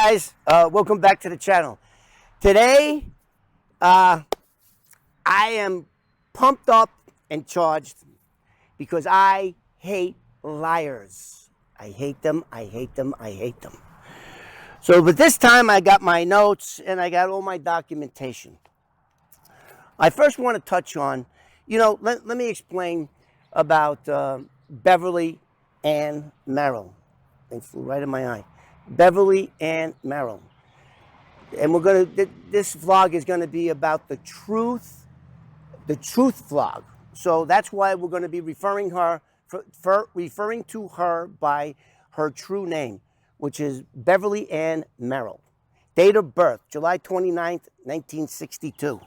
guys, welcome back to the channel. Today, I am pumped up and charged because I hate liars. I hate them, I hate them, I hate them. So, but this time I got my notes and I got all my documentation. I first want to touch on, let me explain about Beverly and Merrill. They flew right in my eye. Beverly and Merrill. And this vlog is going to be about the truth vlog. So that's why we're going to be referring to her by her true name, which is Beverly Ann Merrill. Date of birth, July 29th, 1962.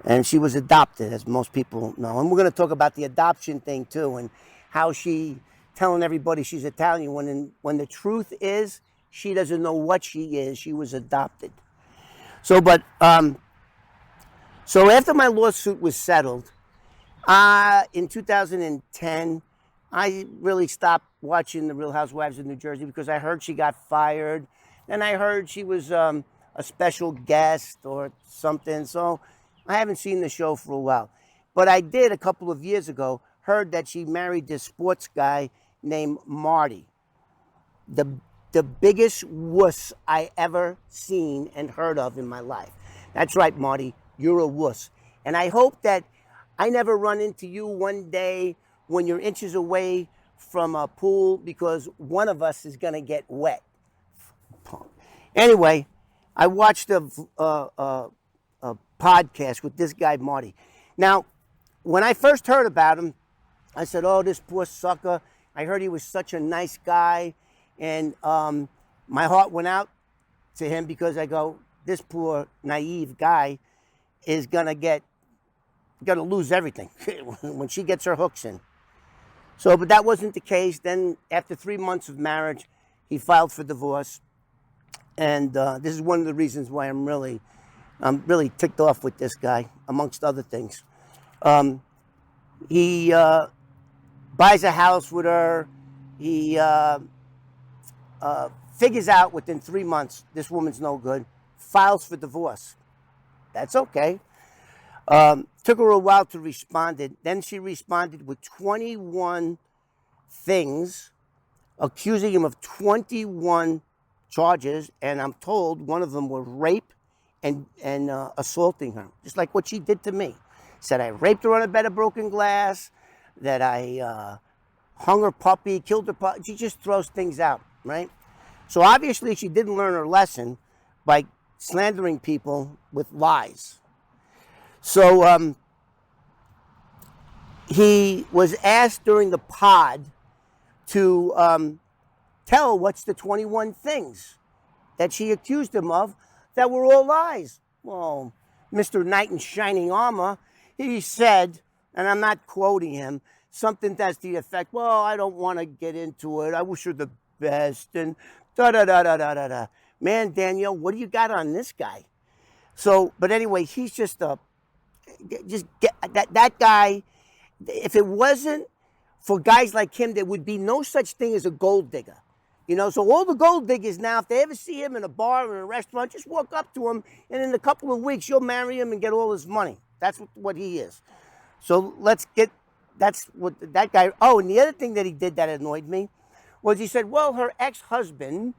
And she was adopted, as most people know. And we're going to talk about the adoption thing, too, and how she telling everybody she's Italian when the truth is she doesn't know what she is. She was adopted. So after my lawsuit was settled, in 2010, I really stopped watching The Real Housewives of New Jersey because I heard she got fired. And I heard she was a special guest or something. So I haven't seen the show for a while. But I did a couple of years ago, heard that she married this sports guy named Marty. The biggest wuss I ever seen and heard of in my life. That's right, Marty, you're a wuss. And I hope that I never run into you one day when you're inches away from a pool because one of us is going to get wet. Anyway, I watched a podcast with this guy, Marty. Now, when I first heard about him, I said, oh, this poor sucker. I heard he was such a nice guy. And my heart went out to him because I go, this poor naive guy is gonna lose everything when she gets her hooks in. So, but that wasn't the case. Then after 3 months of marriage, he filed for divorce. And this is one of the reasons why I'm really ticked off with this guy, amongst other things. He buys a house with her. He figures out within 3 months this woman's no good, files for divorce. That's okay. Took her a while to respond. Then she responded with 21 things, accusing him of 21 charges, and I'm told one of them was rape and assaulting her, just like what she did to me. Said I raped her on a bed of broken glass, that I hung her puppy, killed her puppy. She just throws things out, right? So obviously she didn't learn her lesson by slandering people with lies. So he was asked during the pod to tell what's the 21 things that she accused him of that were all lies. Well, Mr. Knight in Shining Armor, he said, and I'm not quoting him, something that's the effect, well, I don't want to get into it. I wish her the best, and da-da-da-da-da-da-da. Man, Danielle, what do you got on this guy? So, but anyway, he's that guy, if it wasn't for guys like him, there would be no such thing as a gold digger. So all the gold diggers now, if they ever see him in a bar or in a restaurant, just walk up to him, and in a couple of weeks, you'll marry him and get all his money. That's what he is. So that's what that guy, oh, and the other thing that he did that annoyed me was he said, well, her ex-husband,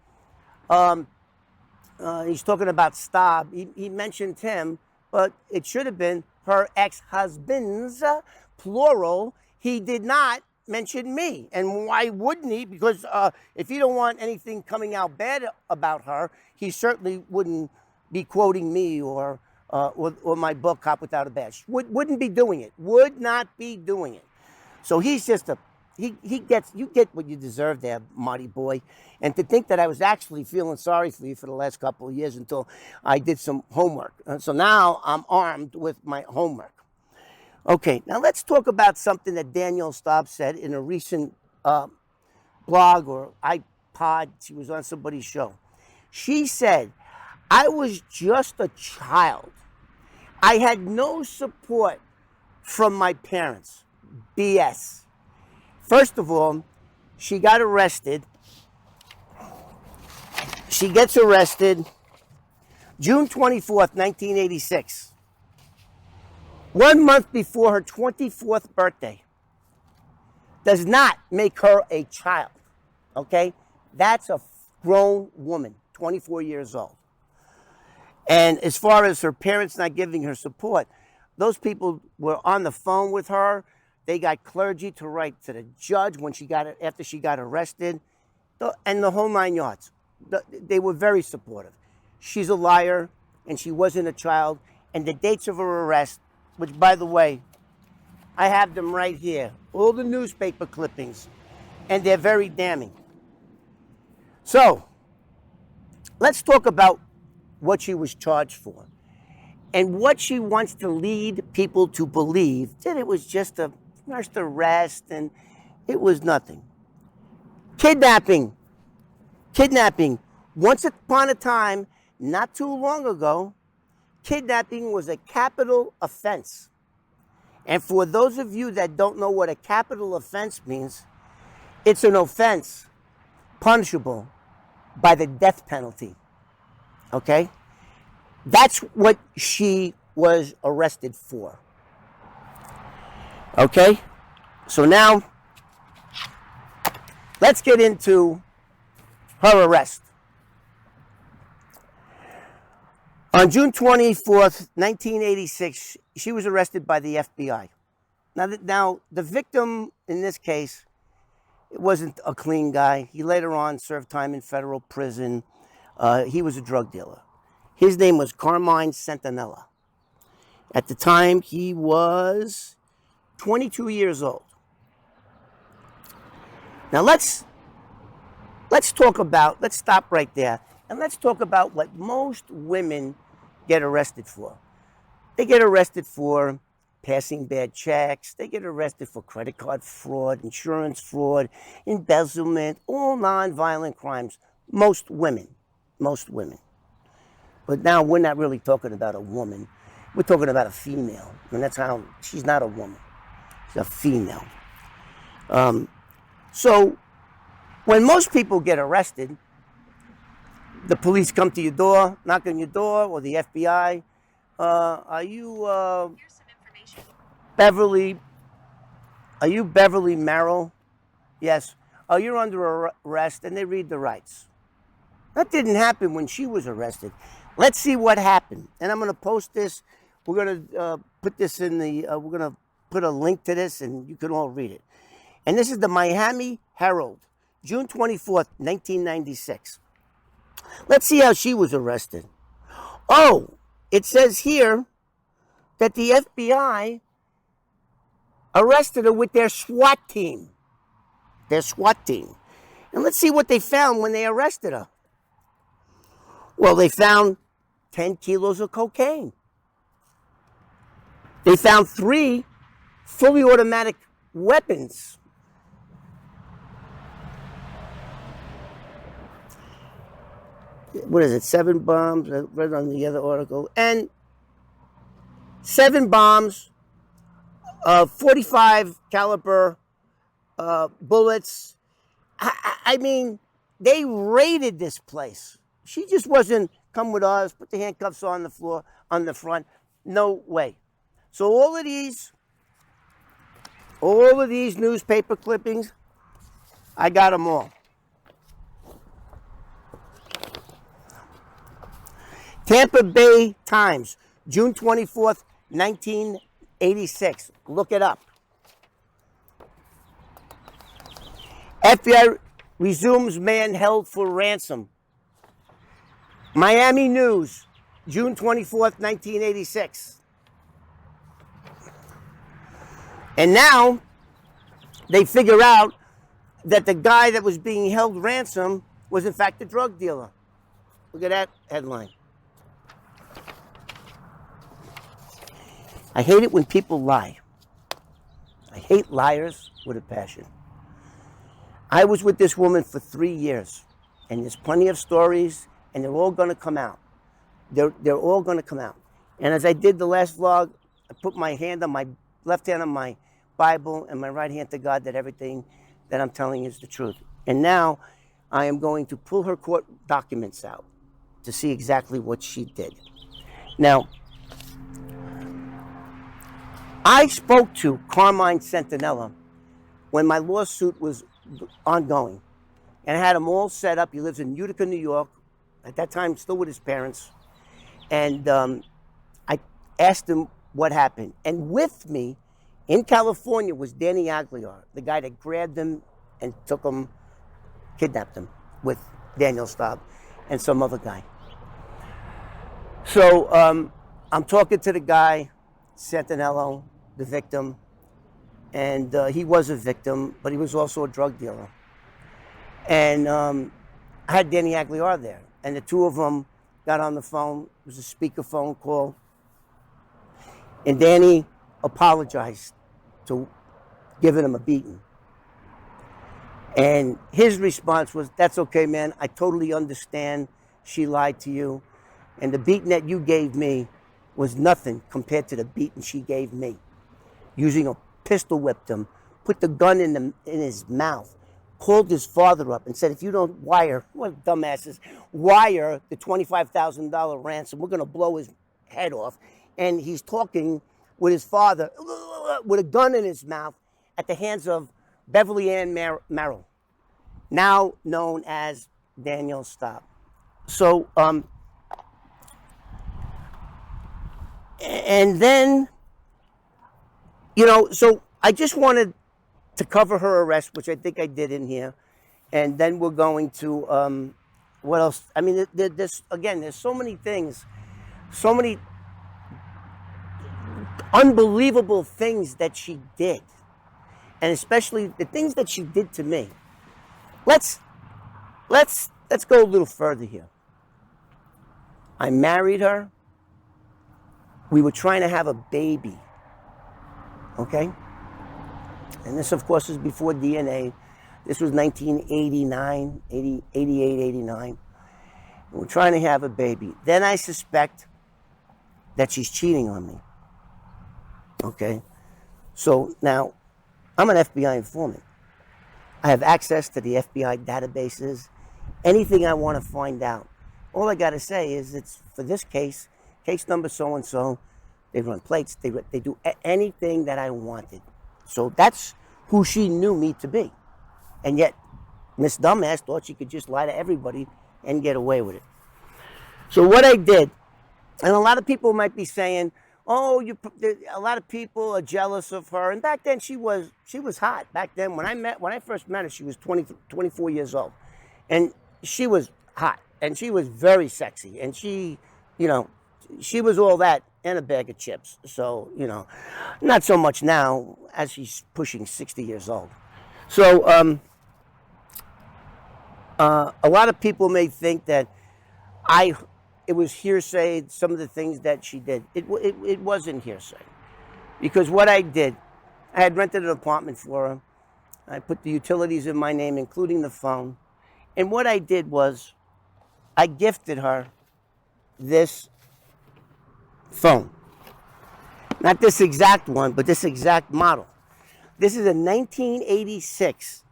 he's talking about Staub, he mentioned him, but it should have been her ex-husbands, plural. He did not mention me. And why wouldn't he? Because if he don't want anything coming out bad about her, he certainly wouldn't be quoting me or my book, Cop Without a Badge. Wouldn't be doing it. Would not be doing it. So he's just you get what you deserve there, Marty boy. And to think that I was actually feeling sorry for you for the last couple of years until I did some homework. So now I'm armed with my homework. Okay, now let's talk about something that Danielle Staub said in a recent blog or iPod. She was on somebody's show. She said, I was just a child. I had no support from my parents. BS. First of all, she got arrested She gets arrested June 24th, 1986. 1 month before her 24th birthday. Does not make her a child. Okay? That's a grown woman, 24 years old. And as far as her parents not giving her support, those people were on the phone with her. They got clergy to write to the judge when after she got arrested, and the whole 9 yards. They were very supportive. She's a liar, and she wasn't a child. And the dates of her arrest, which, by the way, I have them right here. All the newspaper clippings, and they're very damning. So, let's talk about what she was charged for and what she wants to lead people to believe that it was just a first arrest and it was nothing. Kidnapping. Once upon a time, not too long ago, kidnapping was a capital offense. And for those of you that don't know what a capital offense means, it's an offense punishable by the death penalty. Okay? That's what she was arrested for. Okay? So now, let's get into her arrest. On June 24th, 1986, she was arrested by the FBI. Now, the victim in this case, it wasn't a clean guy. He later on served time in federal prison. He was a drug dealer. His name was Carmine Centinella. At the time, he was 22 years old. Now, let's stop right there, and let's talk about what most women get arrested for. They get arrested for passing bad checks. They get arrested for credit card fraud, insurance fraud, embezzlement, all non-violent crimes. Most women. But now we're not really talking about a woman. We're talking about a female. And that's how, she's not a woman. She's a female. So when most people get arrested, the police come to your door, knock on your door, or the FBI. Are you Here's some information. Beverly? Are you Beverly Merrill? Yes. Oh, you're under arrest, and they read the rights. That didn't happen when she was arrested. Let's see what happened. And I'm going to post this. We're going to put this in the, we're going to put a link to this, and you can all read it. And this is the Miami Herold, June 24th, 1996. Let's see how she was arrested. Oh, it says here that the FBI arrested her with their SWAT team. And let's see what they found when they arrested her. Well, they found 10 kilos of cocaine. They found 3 fully automatic weapons. What is it? 7 bombs. I read on the other article. And 7 bombs, 45 caliber bullets. I mean, they raided this place. She just wasn't, come with us, put the handcuffs on the floor, on the front. No way. So all of these newspaper clippings, I got them all. Tampa Bay Times, June 24th, 1986. Look it up. FBI resumes man held for ransom. Miami News, June 24th, 1986. And now they figure out that the guy that was being held ransom was in fact a drug dealer. Look at that headline. I hate it when people lie. I hate liars with a passion. I was with this woman for 3 years, and there's plenty of stories, and they're all going to come out. They're all going to come out. And as I did the last vlog, I put my hand on my left hand on my Bible and my right hand to God that everything that I'm telling you is the truth. And now I am going to pull her court documents out to see exactly what she did. Now, I spoke to Carmine Centinella when my lawsuit was ongoing, and I had him all set up. He lives in Utica, New York, at that time still with his parents, and I asked him what happened. And with me in California was Danny Aguilar, the guy that grabbed him and took him, kidnapped him with Danielle Staub and some other guy. So I'm talking to the guy, Centinella, the victim, and he was a victim, but he was also a drug dealer. And I had Danny Aguilar there, and the two of them got on the phone. It was a speakerphone call, and Danny apologized to giving him a beating. And his response was, "That's okay, man. I totally understand she lied to you. And the beating that you gave me was nothing compared to the beating she gave me. Using a pistol whipped him, put the gun in his mouth, called his father up and said, if you don't wire, what dumbasses, wire the $25,000 ransom, we're going to blow his head off." And he's talking with his father with a gun in his mouth at the hands of Beverly Merrill, now known as Danielle Staub. So, and then, you know, so I just wanted to cover her arrest, which I think I did in here. And then we're going to, what else? I mean, there's so many things, so many unbelievable things that she did. And especially the things that she did to me. Let's go a little further here. I married her. We were trying to have a baby. Okay? And this, of course, is before DNA. This was 1989, 88, 89. We're trying to have a baby. Then I suspect that she's cheating on me. Okay? So now, I'm an FBI informant. I have access to the FBI databases. Anything I want to find out. All I got to say is it's for this case number so-and-so. They run plates. They do anything that I wanted. So that's who she knew me to be. And yet, Miss Dumbass thought she could just lie to everybody and get away with it. So what I did, and a lot of people might be saying, oh, a lot of people are jealous of her. And back then she was hot. Back then when I first met her, she was 24 years old. And she was hot. And she was very sexy. And she, you know, she was all that and a bag of chips. So, you know, not so much now as she's pushing 60 years old. So, a lot of people may think that it was hearsay, some of the things that she did. It wasn't hearsay. Because what I did, I had rented an apartment for her. I put the utilities in my name, including the phone. And what I did was, I gifted her this phone. Not this exact one, but this exact model. This is a 1986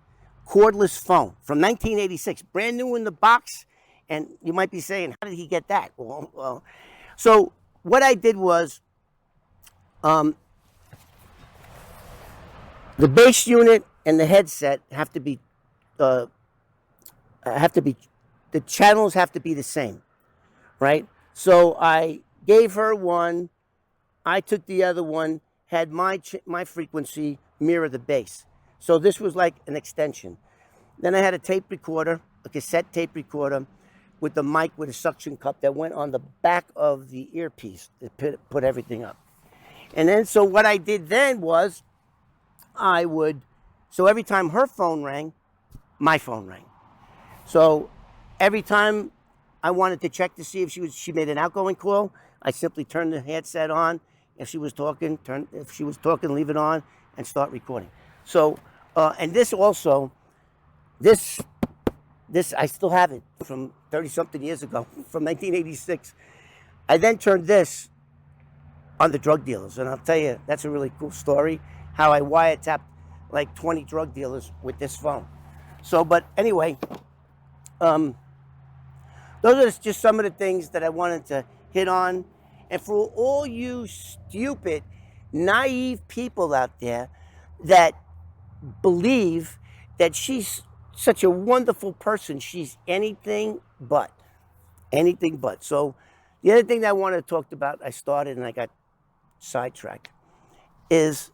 cordless phone from 1986, brand new in the box. And you might be saying, how did he get that? Well, so what I did was, the base unit and the headset have to be, the channels have to be the same, right? So I gave her one, I took the other one, had my frequency mirror the base. So this was like an extension. Then I had a tape recorder, a cassette tape recorder, with the mic with a suction cup that went on the back of the earpiece to put everything up. And then, so what I did then was, so every time her phone rang, my phone rang. So every time I wanted to check to see if she made an outgoing call, I simply turned the headset on. If she was talking, leave it on and start recording. So, and this also, this I still have it from 30-something years ago, from 1986. I then turned this on the drug dealers, and I'll tell you, that's a really cool story, how I wiretapped like 20 drug dealers with this phone. So, but anyway, Those are just some of the things that I wanted to hit on. And for all you stupid, naive people out there that believe that she's such a wonderful person, she's anything but. Anything but. So the other thing that I wanted to talk about, I started and I got sidetracked, is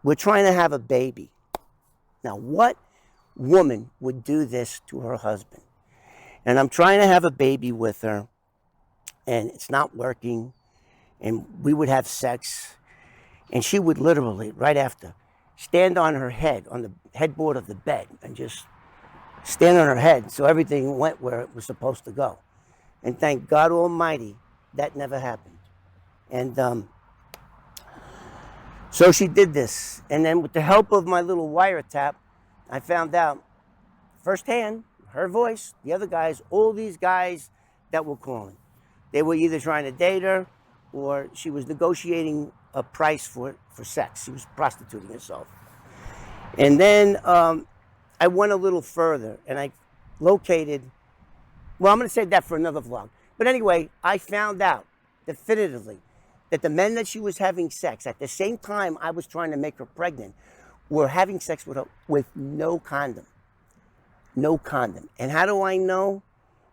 we're trying to have a baby. Now, what woman would do this to her husband? And I'm trying to have a baby with her, and it's not working, and we would have sex, and she would literally, right after, stand on her head, on the headboard of the bed, and just stand on her head so everything went where it was supposed to go. And thank God Almighty, that never happened. And so she did this. And then with the help of my little wiretap, I found out firsthand, her voice, the other guys, all these guys that were calling. They were either trying to date her or she was negotiating a price for sex. She was prostituting herself. And then I went a little further and I located, well, I'm going to save that for another vlog. But anyway, I found out definitively that the men that she was having sex at the same time I was trying to make her pregnant were having sex with her with no condom. No condom. And how do I know?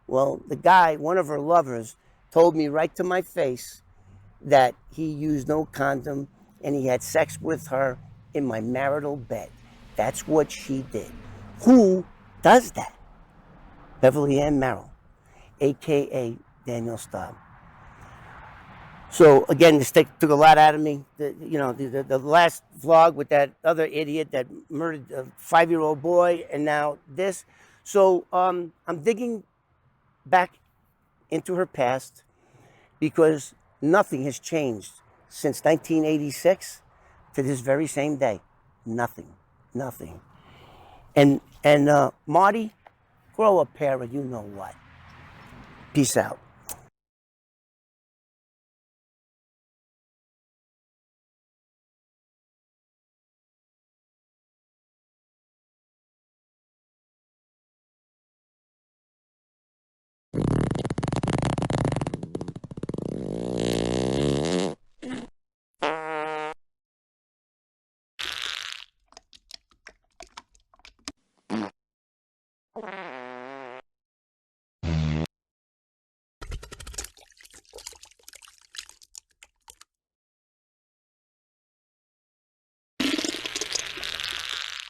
Well, the guy, one of her lovers, told me right to my face that he used no condom and he had sex with her in my marital bed. That's what she did. Who does that? Beverly and Merrill, a.k.a. Danielle Staub. So again, this took a lot out of me. The last vlog with that other idiot that murdered a 5-year-old boy, and now this. So I'm digging back into her past because nothing has changed since 1986 to this very same day. Nothing. And Marty, grow a pair of you know what. Peace out.